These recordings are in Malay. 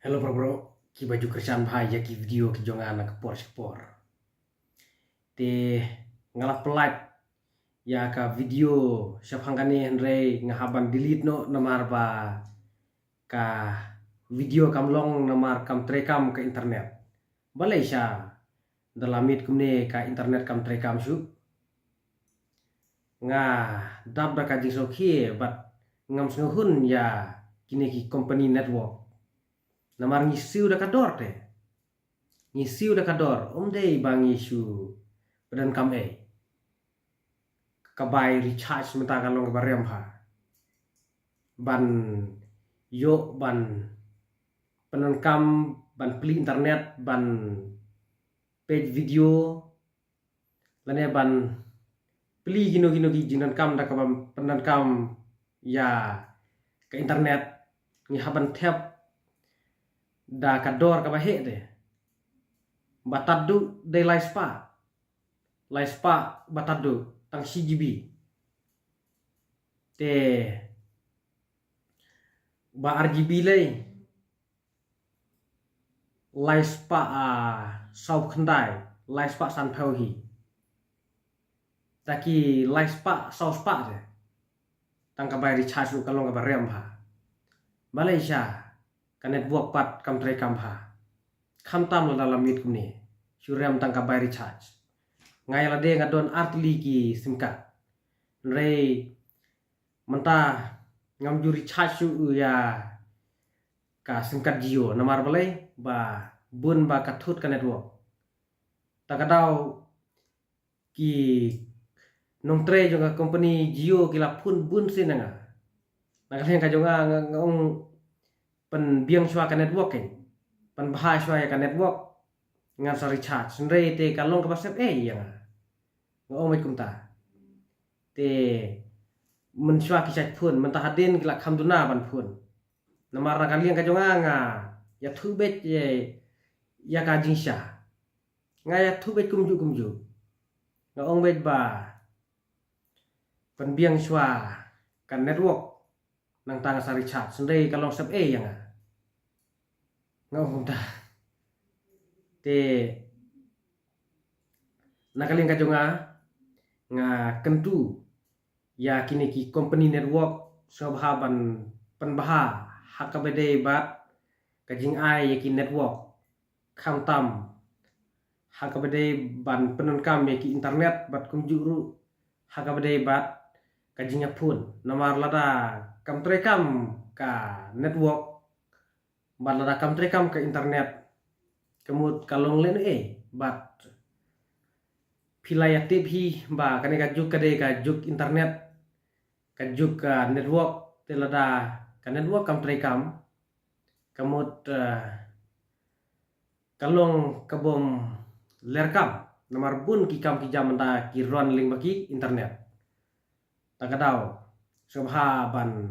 Hello bro, ki baju kerjaan bahaya ki video ki jonga anak kepor. Te ngalap pelat ya ka video syafhangani henry ngahaban delete no namar ba ka video kamlong namar kam trekam ke internet. Balai sya dalamit kumne ka internet kam trekam su nga dab da ka jingso ki bat ngam sngahun ya kini ki company network namar ngisiu da kador te ngisiu da kador dei bang isu badan kam kabai recharge menta kalong barem ha ban yo ban penan kam ban pli internet ban page video lane ban pli gino gi jinan kam da kam penan kam ya ke internet ngi haban tap da kador ka bahe de batadu de laispa batadu tang CGB te ba RGB laispa sau khandai laispa san phau hi taki laispa sau spa de tang ka bai recharge lu kalong ka barem ha Malaysia ka network pat kam trai kam ha kham tam la dalam mit kumni syurem tang ka bai recharge ngai la de ngadon artli ki sim card re menta ngam ju recharge su ya ka sim card Jio namar balai ba bun ba kathut ka network takadau ki nong tre jonga company Jio kila phun bun sinanga nagalen ka jonga ngong pen biang shwa ka network ken pen bahai shwa ya ka network ngan sa recharge re te kalong ka pasep yang ngong mai kumta te men shwa ki chat phun men ta hadin kila khamduna ban phun namar na kalian ka jonga nga ya thu bet ye ya ka jinsha nga ya thu bet kumju ngong bet ba pen biang shwa kan network nang tang sa recharge sendai kalong sep yang ngong ta te nakalin ka jonga nga kentu ya kini ki company network sobhaban penbaha hakabede bat kajing ai ya ki network kham tam hakabede ban penan kam ya ki internet bat kumjuru hakabede bat kajing phun namar lada kam trekam ka network bat lada kam trekam ka internet kemut kalong len bat pilaya tip hi ba kane ka juk internet ka juk ka network telada ka network kam trekam kemut kalong kabom lerkam namar bun ki kam ki jam da ki ron ling baki internet takadau sobha ban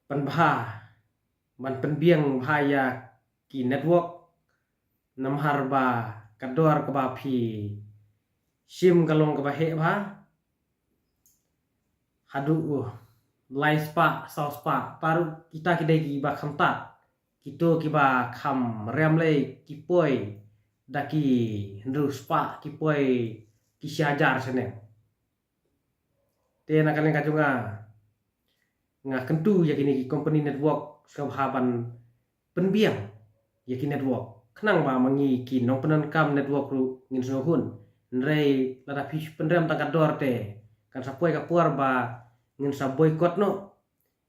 penbha ban penbiang bahaya ki network namhar ba kador ka ba phi sim kalong ka ba he ba hadu laispa sauspa paru kita kidai ki ba khamta kito ki ba kham rem le ki poi daki ndru spa ki poi ki syajar sene te na kalen ka junga nga kentu ya kini ki company network sobhaban penbiang ya ki network khnang ba mangi ki nong penan kam network ru ngin sohun nrei lada phi penrem tangka dor te kan sapoi ka puar ba ngin sa boycott no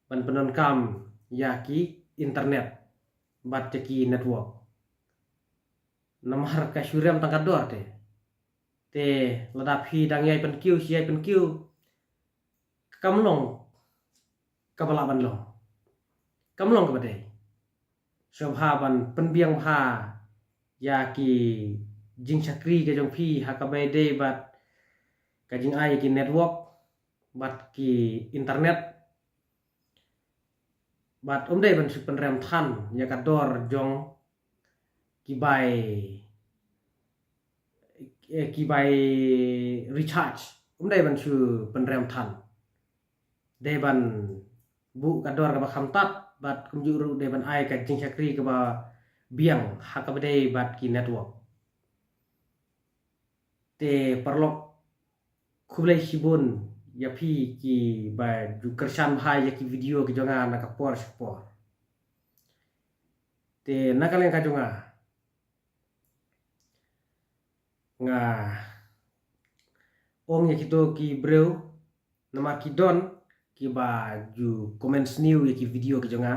ban penan kam ya ki internet bat ki network namhar ka syurem tangka dor te lada phi dang yai pen kiu siai pen kiu kamlong kabala ban long kamlong ka badai sobhaban penbiang bha ya ki jing chakri ke jong phi hakabede bat ka jing ai ki network bat ki internet bat dei ban sipen rem than ya ka dor jong ki bai recharge dei ban su pen rem than de ban bu ka dor ka ba kham tat bat kumjuru de ban ai ka jing chakri ka ba biang hakabade bat ki network te perlok kublai hibun ya phi ki ba ju kersan bhai ya ki video ki jonga na ka por spor te nakalen ka jonga nga ong ya kito ki breu nama ki don ki ba ju comments new ya ki video ki jonga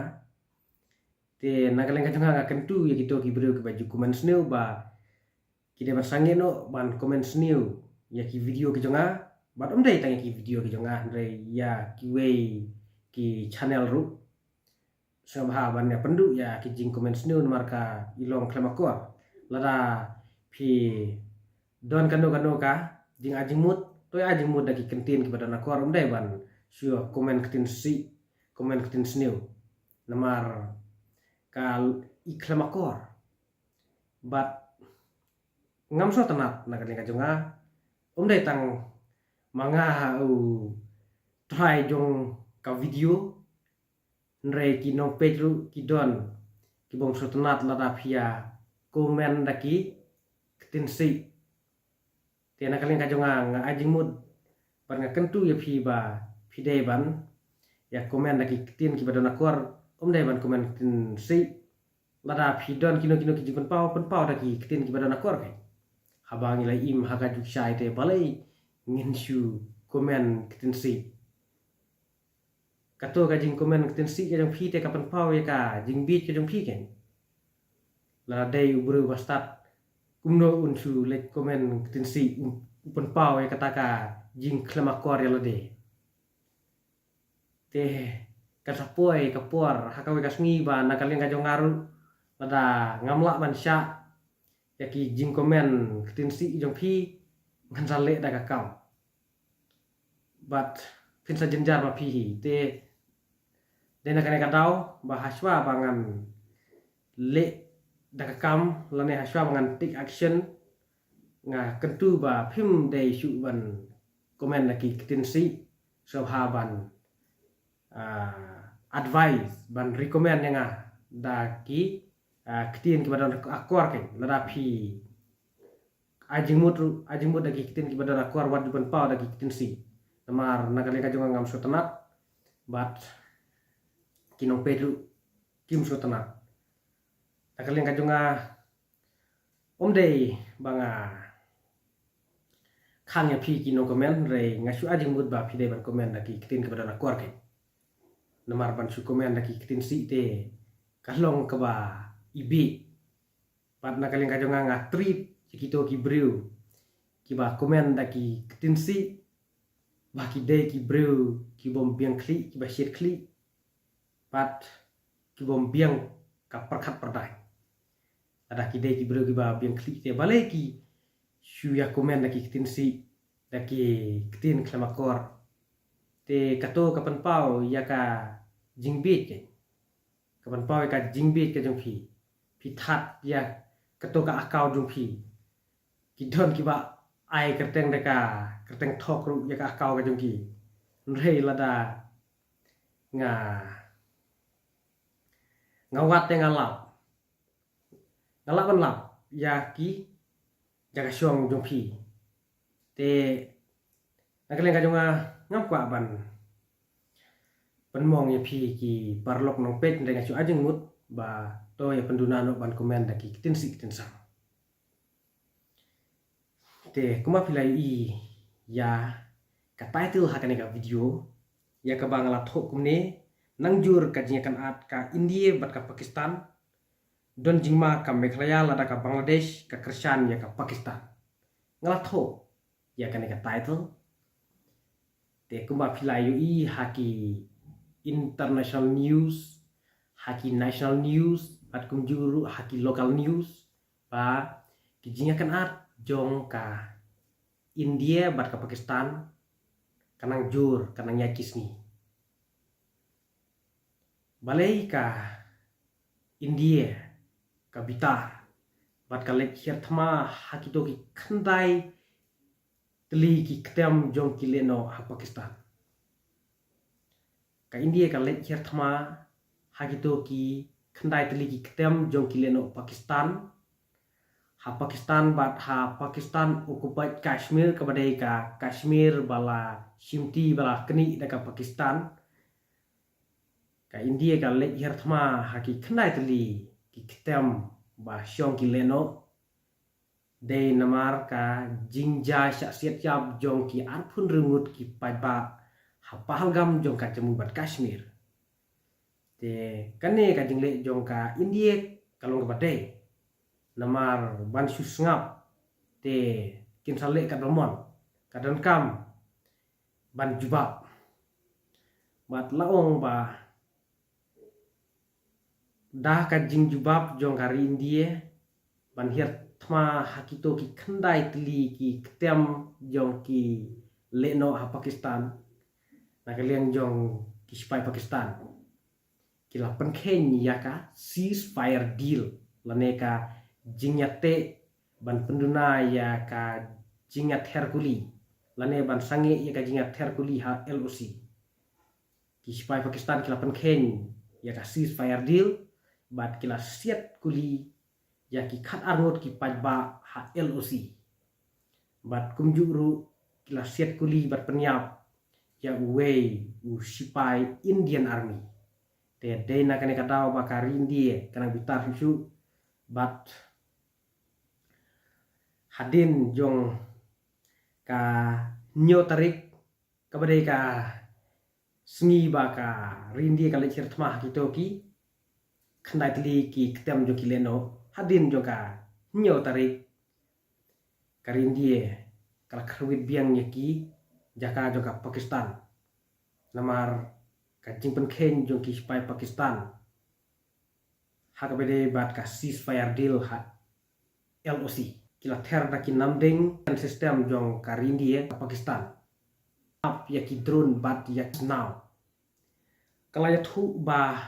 te nakalen ka jonga nga kentu ya kito ki breu ki ba ju comments new ba ki de basange no ban comments new ya ki video ki jonga bat dai tang ki video ki jonga re ya ki way ki channel ru sabha ban ya pendu ya ki jing comments new marka ilong klemakor lada phi don kano ka jing ajimut to ajimut dagi kentin ki badan akor dai ban sure comment ketin si comment ketin new namar kal iklemakor bat ngam so tanat nagaling ka jonga dai tang manga try jong ka video nre ki no page ru ki don ki bong so tanat lada phia comment daki ketin si te nagaling ka jonga nga ajimut par nga kentu ya phi ba phi dai ban ya comment daki ketin ki badan akor dai ban comment ketin si lada phi don kino ki jipun pau daki ketin ki badan akor kai habang ilai im haga juk syai te balai ngin shu komen ketin si kato ka jing komen ketin si ka jong phi te kapan pau ya ka jing bit ka jong phi ken la dai ubru bastat kumno unsu le komen ketin si upun pau ya kata ka jing klemakor ya lade te kasapoi kapor hakawe kasngi ba nakaleng ka jong ngaru lada ngamla ban sya ya ki jing komen ketin si jong phi ngan sale da kakau but pin sa jenjar ma phi te dena kane kadau ba haswa bangan le da kakam lane haswa bangan take action nga kentu ba phim dei shu ban komen laki ketin si sobhaban advice ban recommend nga da ki ketin ki badan akor ke lada phi ajimut dagi ketin ki badan akor wat ban pau dagi ketin si namar nagale ka jonga ngam so tanat bat kinong pedru kim so tanat nagale ka jonga dei banga khang ya phi kinong comment re ngasu ajimut ba phi dei ban comment dagi ketin ki badan akor ke namar ban su comment dagi ketin si te kalong ka ba ibi pat nagaling ka jonga nga trip kito ki breu ki ba komen da ki ketin si ba ki de ki breu ki bom biang kli ki ba shit kli pat ki bom biang ka perkhat perdai ada ki de ki breu ki ba biang kli te balai ki shu ya komen da ki ketin si da ki ketin klemakor te kato kapan pau ya ka jingbit ke kapan pau ya ka jingbit ke jong phi that ya kato ka akau jong phi ki don ki ba ai kerteng deka kerteng thok ru ya ka akau ka jong ki rei lada ngawat te ngalap ban lap ya ki jaga syong jong phi te nakaleng ka jonga ngam kwa ban penmong ya phi ki parlok nong pet ndeng asu ajeng mut ba to ya penduna no ban komen daki ketin si ketin sang te kuma pilai i ya ka title hakane ka video ya ka bangala thok kumne nangjur ka jingakan at ka India bat ka Pakistan don jingma ka Meghalaya lada ka Bangladesh ka Krishan ya ka Pakistan ngala thok ya kane ka title te kuma pilai i haki international news haki national news at kumjuru haki local news pa kijingakan at jong ka India bat ka Pakistan kanang jur kanang yakis ni balai ka India ka bitar bat ka lek hirtma haki to ki khandai tli ki ktem jong ki leno ha Pakistan ka India ka lek hirtma hagito ki khandai tali ki ketem jong ki leno Pakistan. Pakistan bat Pakistan occupied Kashmir kabadai ka Kashmir bala simti bala keni daka Pakistan ka India ka le hirthma haki khandai tali ki ketem ba syong ki leno de namar ka jingja syak siat yap jong ki arpun rengut ki paiba Pahalgam jong ka jamu bat Kashmir te kane ka jingle jong ka India kalong ka badai namar ban susngap te kin sale ka domon kadan kam ban jubab bat laong ba dah ka jing jubab jong kari India ban hiat thma hakito ki khandai tli ki ketem jong ki leno Pakistan na kaliang jong ki spy Pakistan kila penkhen yaka ceasefire deal laneka jingyate ban penduna ya ka jingat Herkuli lane ban sange ya ka jingat Herkuli ha LOC ki spy Pakistan kila penkhen ya ka ceasefire deal bat kila siat kuli ya ki khat arngot ki pajba ha LOC bat kumjuru kila siat kuli bat penyap ya uwei spy Indian Army te dena kane katau bakar India kana bitar susu bat hadin jong ka nyo tarik kabadai ka sengi baka rindi ka lecir thmah kito ki khandai tli ki ketem jong ki leno hadin jong ka nyo tarik ka rindi kala khrwit biang ki jaka jong ka Pakistan namar ka jingpen khen jong ki spy Pakistan hakabede bat ka ceasefire deal ha LOC kila ther da ki namding sistem jong karindi Pakistan ap ya ki drone bat ya now kala ya thu ba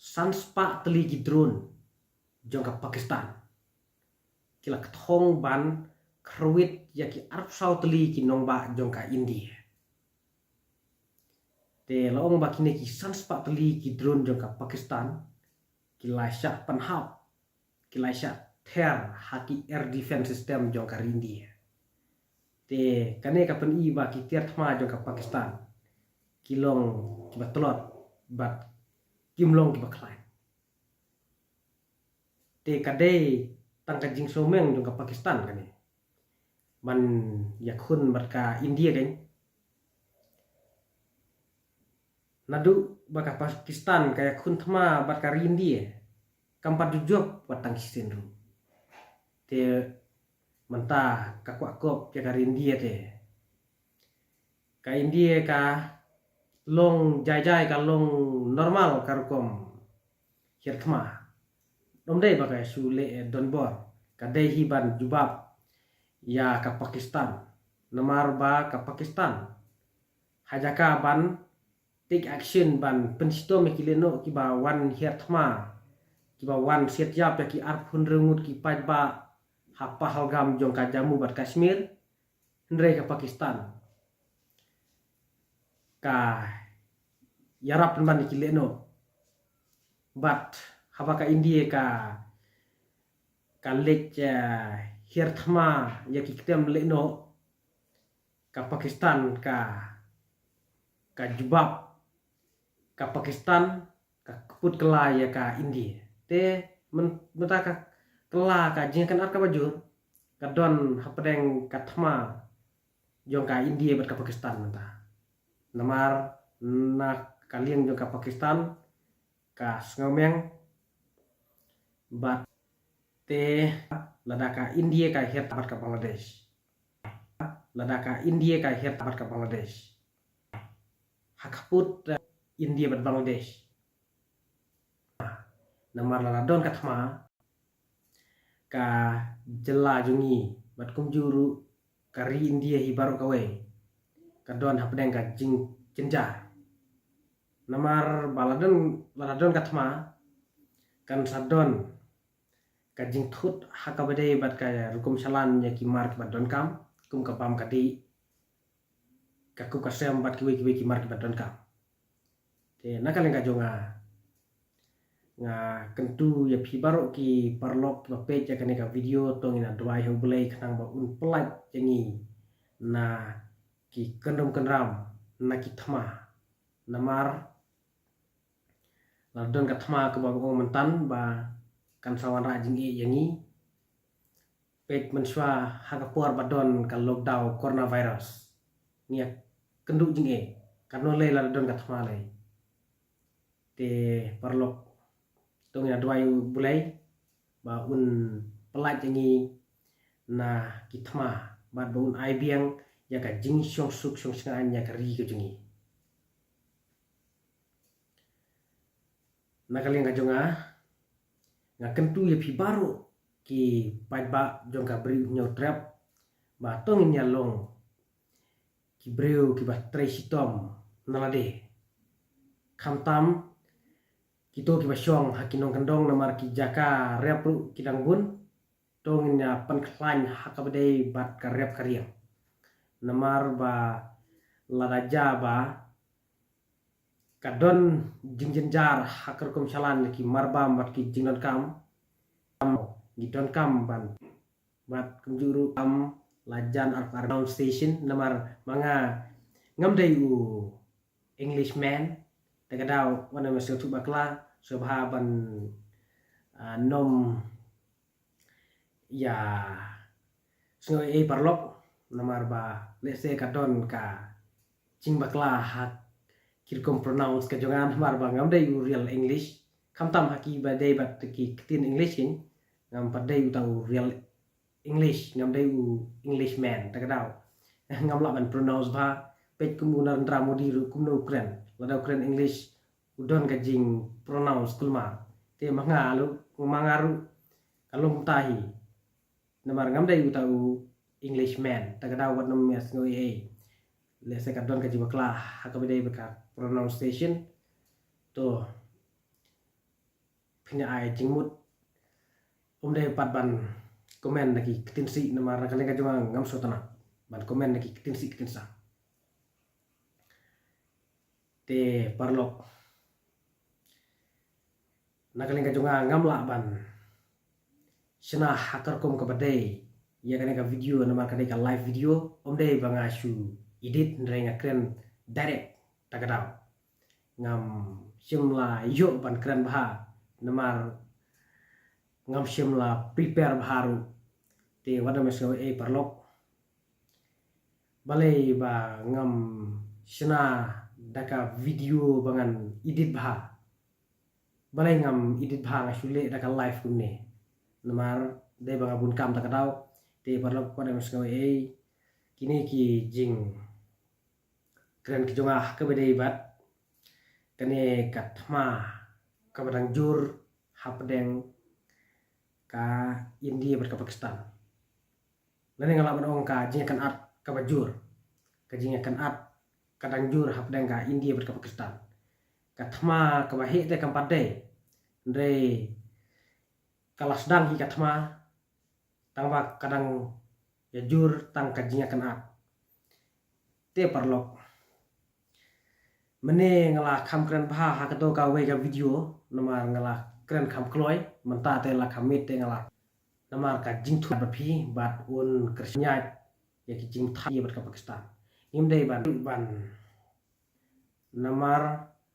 sanspa teli ki drone jong ka Pakistan kila kthong ban khrwit ya ki arp sau teli ki nongba jong ka India te laong ba kine ki sanspa teli ki drone jong ka Pakistan kila syak panhap kila syak ther haki air defense system jong ka India te kane ka pen i ba ki tiar thma jong ka Pakistan kilong ki batolot bat kimlong ki baklai te kade tang ka jing someng jong ka Pakistan kane man yakhun bat ka India kan nadu baka Pakistan kaya khun thma bat ka India kampat jujok batang kisinru te mentah ka kwa kop ya ka India te ka India ka long jai ka long normal karkom hirthma domdei baka sule donbor ka dei hiban jubab ya ka Pakistan namar ba ka Pakistan hajaka ban take action ban pensitom ki leno ki ba wan hirthma ki ba wan siat yap ya ki arpun rengut ki pajba Pahalgam jong ka jamu bat Kashmir ndre ka Pakistan ka yarap man ki leno bat haba ka India ka lech hirthma ya ki ketem leno ka Pakistan ka jubab ka Pakistan ka keput kela ya ka India te menta ka kela ka jingkan ar ka bajur ka don hapadeng ka thma jong ka India bat ka Pakistan menta namar na kaliang jong ka Pakistan ka ngomeng bat te ladaka India ka het bat ka Bangladesh ladaka India ka het bat ka Bangladesh hakaput India bat Bangladesh namar ladon ka thma ka jela jungi bat kumjuru kari India hi baru kawe kadon hapdeng ka jing cenja namar baladon ka thma kan sadon ka jing thut hakabade bat ka rukum salan ya ki mark bat don kam kum ka pam kati ka ku ka sem bat ki we ki mark bat don kam te nakaleng ka jonga nga kentu ya pi barok ki parlok ba page ya kaneka video tong ina dwai ho bulai khnang ba un pelat jengi na ki kendom kendram na ki thma namar lardon ka thma ka ba mentan ba kan sawan ra jingi yangi page menswa hagapur badon ka lockdown coronavirus nia kendu jingi karno le lardon ka thma le te parlok tong ya dwai bulai ba un pelat jengi na kitma ba un ai biang ya ka jing syong suk syong sengan ya ka ri ke jengi na kaleng ka jonga nga kentu ya pi baru ki pai ba jong ka bri nyo trap ba tong nya long ki breu ki ba tre sitom nalade khamtam kito ki basyong hakinong kandong namar ki jaka repru kidang bun tong nya pan khlain hakabade bat ka rep kariang namar ba ladaja ba kadon jingjenjar hakar kom chalan ki marbam bat ki jingdon kam gidon kam ban bat kunjuru kam lajan arnound station namar manga ngamdai u englishman tegadau wana masuk tu bakla subhaban nom ya sngoi parlok namar ba lese kadon ka cing bakla hak kirkom pronounce ka jongan namar ba ngam dai real english kamtam haki ba dai bat ki tin english kin ngam padai utau real english ngam dai englishman tegadau ngam la ban pronounce ba pet kumunan ramodi kumno kren ladau kren english udon kajing pronounce kulma te mangaru kalung tahi namar ngam dai utau englishman tagadau wat nom mes ngoi e le se kadon kaji bakla hakabedai baka pronunciation to pinya ai jingmut dai pat ban komen lagi ketinsi namar kaleng kajong ngam sotana ban komen lagi ketinsi ketinsa te parlok nakaleng kajong ngam la ban sena hakar kom kabadai ya kaneka video namar kaneka live video dai bangashu edit nrenga kren direct tagadau ngam simla yo ban kren baha namar ngam simla prepare baharu te wada meso e parlok balai ba ngam sena daka video bangan edit baha balai ngam edit baha ngasule daka live kunne namar dai bangabun kam tagadau te parlok wada meso e kini ki jing keren ki jonga kabedai bat kane katma kabadang jur hapdeng ka India ber ka Pakistan lane ngala ban ong ka jingakan at ka bajur ka jingakan at kadang jur hapdeng ka India ber ka Pakistan katma ka bahe te kam padai ndre kalas dang hi katma tangba kadang ya jur tang ka jingakan at te parlok mene ngala kham kren bha ha kato ka we ka video namar ngala kren kham kloi menta te la khamit te ngala namar ka jing thu baphi bat un krisnya ya ki jing thai bat ka Pakistan im dei ban namar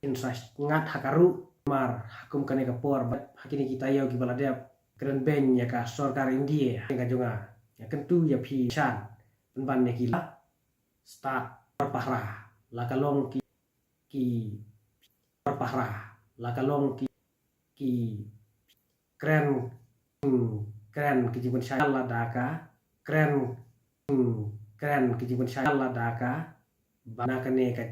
insas ngat hakaru mar hakum kane ka por bat hakini kita yo ki balade kren ben ya ka sarkar India ka jonga ya kentu ya phi chan ban ya ki start parpahra la kalong ki parpahra la kalong ki kren ki jibun syalla daka kren ki jibun syalla daka bana kane ka